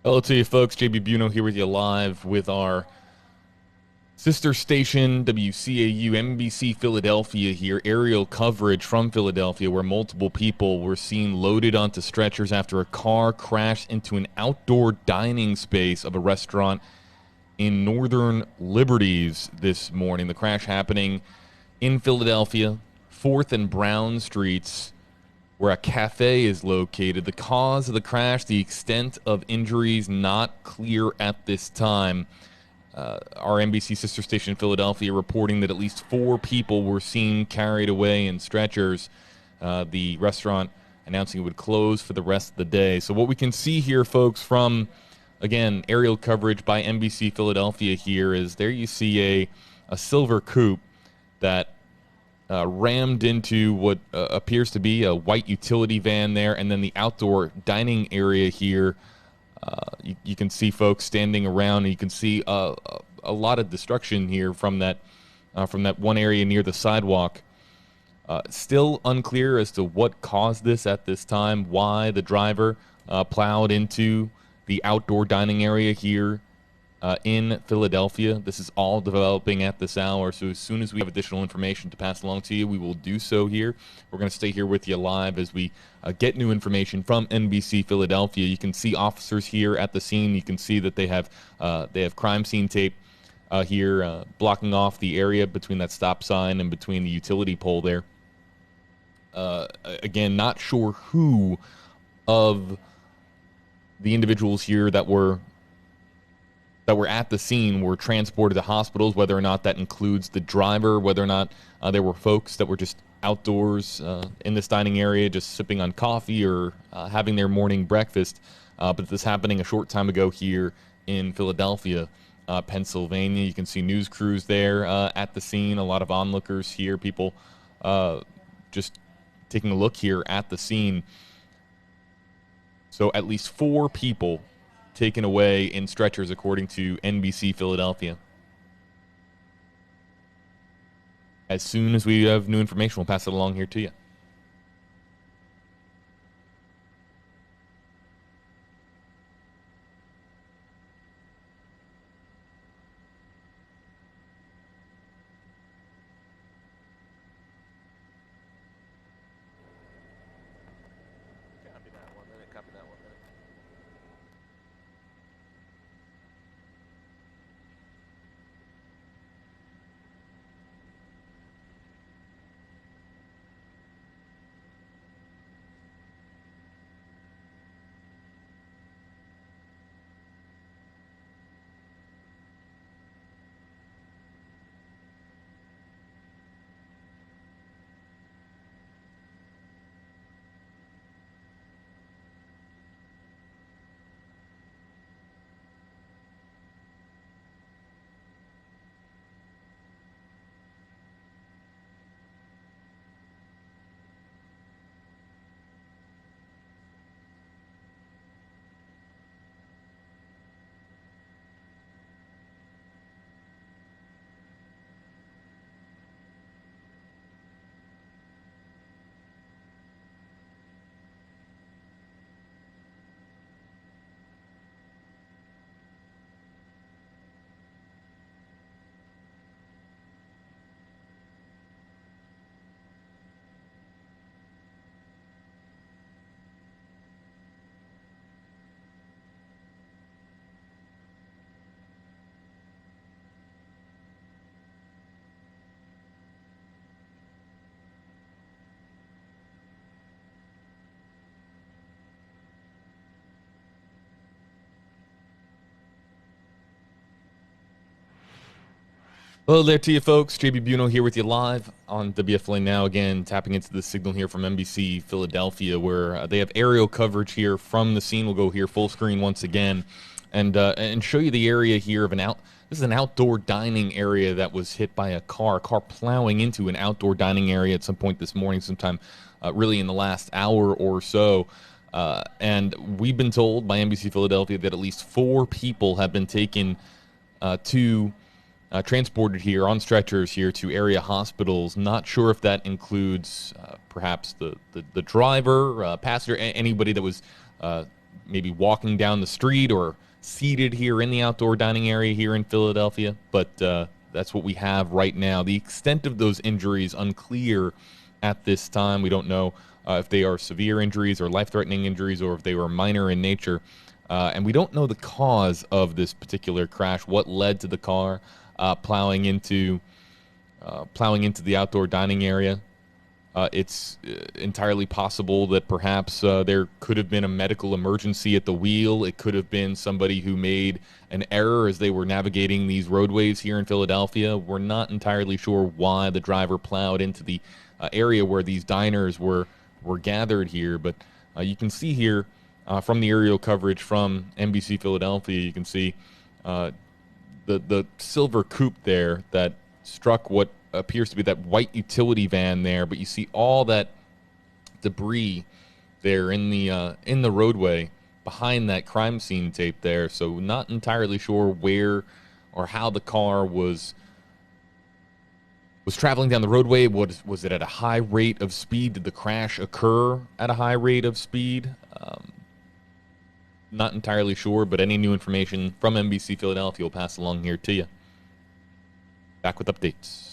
Hello to you folks, JB Buno here with you live with our sister station, WCAU, NBC Philadelphia here, aerial coverage from Philadelphia where multiple people were seen loaded onto stretchers after a car crashed into an outdoor dining space of a restaurant in Northern Liberties this morning. The crash happening in Philadelphia, 4th and Brown Streets, where a cafe is located. The cause of the crash, the extent of injuries, not clear at this time. Our NBC sister station in Philadelphia reporting that at least 4 people were seen carried away in stretchers. The restaurant announcing it would close for the rest of the day. So what we can see here, folks, from, again, aerial coverage by NBC Philadelphia here is there you see a silver coupe that rammed into what appears to be a white utility van there, and then the outdoor dining area here. You can see folks standing around, and you can see a lot of destruction here from that one area near the sidewalk. Still unclear as to what caused this at this time, why the driver plowed into the outdoor dining area here in Philadelphia. This is all developing at this hour, so as soon as we have additional information to pass along to you, we will do so here. We're going to stay here with you live as we get new information from NBC Philadelphia. You can see officers here at the scene. You can see that they have crime scene tape here blocking off the area between that stop sign and between the utility pole there. Again, not sure who of the individuals here that were at the scene were transported to hospitals, whether or not that includes the driver, whether or not there were folks that were just outdoors in this dining area just sipping on coffee or having their morning breakfast. But this happening a short time ago here in Philadelphia, Pennsylvania. You can see news crews there at the scene, a lot of onlookers here, people just taking a look here at the scene. So at least 4 people taken away in stretchers, according to NBC Philadelphia. As soon as we have new information, we'll pass it along here to you. Copy that 1 minute, copy that 1 minute. Hello there to you folks. JB Buno here with you live on WFLA Now. Again, tapping into the signal here from NBC Philadelphia, where they have aerial coverage here from the scene. We'll go here full screen once again and show you the area here of this is an outdoor dining area that was hit by a car plowing into an outdoor dining area at some point this morning, sometime really in the last hour or so. And we've been told by NBC Philadelphia that at least 4 people have been taken transported here on stretchers here to area hospitals. Not sure if that includes perhaps the driver, passenger, anybody that was maybe walking down the street or seated here in the outdoor dining area here in Philadelphia. But that's what we have right now. The extent of those injuries unclear at this time. We don't know if they are severe injuries or life-threatening injuries, or if they were minor in nature. And we don't know the cause of this particular crash, what led to the car plowing into the outdoor dining area. It's entirely possible that perhaps there could have been a medical emergency at the wheel. It could have been somebody who made an error as they were navigating these roadways here in Philadelphia. We're not entirely sure why the driver plowed into the area where these diners were gathered here, but you can see here from the aerial coverage from NBC Philadelphia, you can see the silver coupe there that struck what appears to be that white utility van there, but you see all that debris there in the roadway behind that crime scene tape there. So not entirely sure where or how the car was traveling down the roadway. Was it at a high rate of speed? Did the crash occur at a high rate of speed? Not entirely sure, but any new information from NBC Philadelphia will pass along here to you. Back with updates.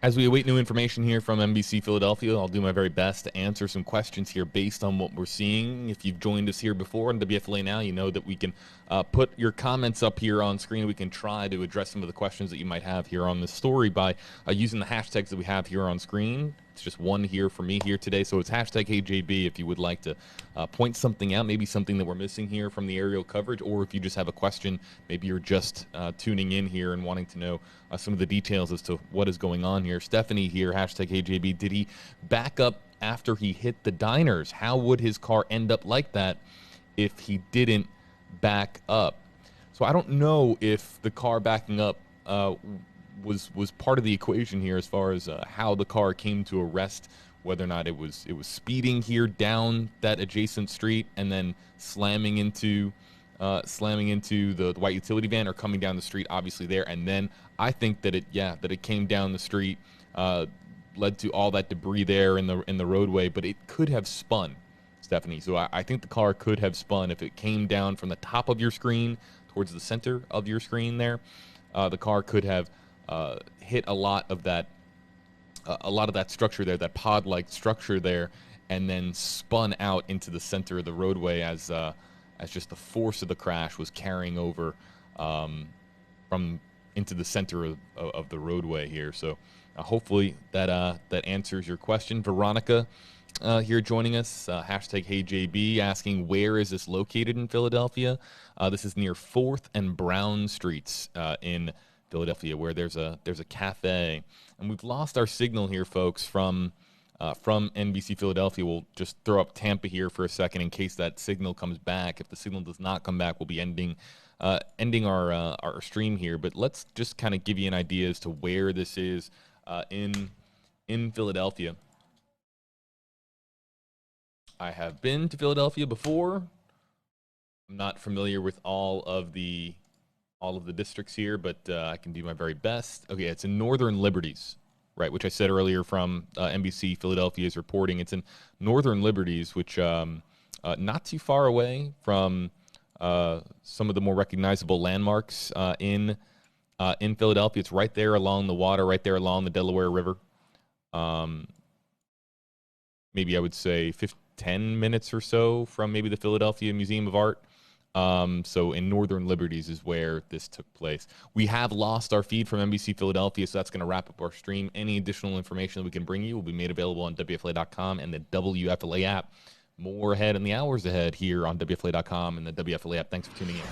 As we await new information here from NBC Philadelphia, I'll do my very best to answer some questions here based on what we're seeing. If you've joined us here before on WFLA Now, you know that we can put your comments up here on screen. We can try to address some of the questions that you might have here on this story by using the hashtags that we have here on screen. It's just one here for me here today, so it's hashtag HeyJB if you would like to point something out, maybe something that we're missing here from the aerial coverage, or if you just have a question, maybe you're just tuning in here and wanting to know some of the details as to what is going on here. Stephanie here, hashtag HeyJB, did he back up after he hit the diners? How would his car end up like that if he didn't back up? So I don't know if the car backing up was part of the equation here as far as how the car came to a rest, whether or not it was speeding here down that adjacent street and then slamming into the white utility van, or coming down the street obviously there, and then I think that it came down the street, led to all that debris there in the roadway, but it could have spun, Stephanie. So I think the car could have spun if it came down from the top of your screen towards the center of your screen there. The car could have hit a lot of that structure there, that pod-like structure there, and then spun out into the center of the roadway as just the force of the crash was carrying over from into the center of the roadway here. So hopefully that answers your question. Veronica here joining us, hashtag HeyJB, asking where is this located in Philadelphia? This is near 4th and Brown Streets in Philadelphia, where there's a cafe, and we've lost our signal here, folks, from NBC Philadelphia. We'll just throw up Tampa here for a second in case that signal comes back. If the signal does not come back, we'll be ending our stream here. But let's just kind of give you an idea as to where this is in Philadelphia. I have been to Philadelphia before. I'm not familiar with all of the districts here, but I can do my very best. Okay, it's in Northern Liberties, right, which I said earlier from NBC Philadelphia's reporting. It's in Northern Liberties, which not too far away from some of the more recognizable landmarks in Philadelphia. It's right there along the water, right there along the Delaware River. maybe I would say 10 minutes or so from maybe the Philadelphia Museum of Art. So in Northern Liberties is where this took place. We have lost our feed from NBC Philadelphia, so that's going to wrap up our stream. Any additional information that we can bring you will be made available on WFLA.com and the WFLA app. More ahead in the hours ahead here on WFLA.com and the WFLA app. Thanks for tuning in.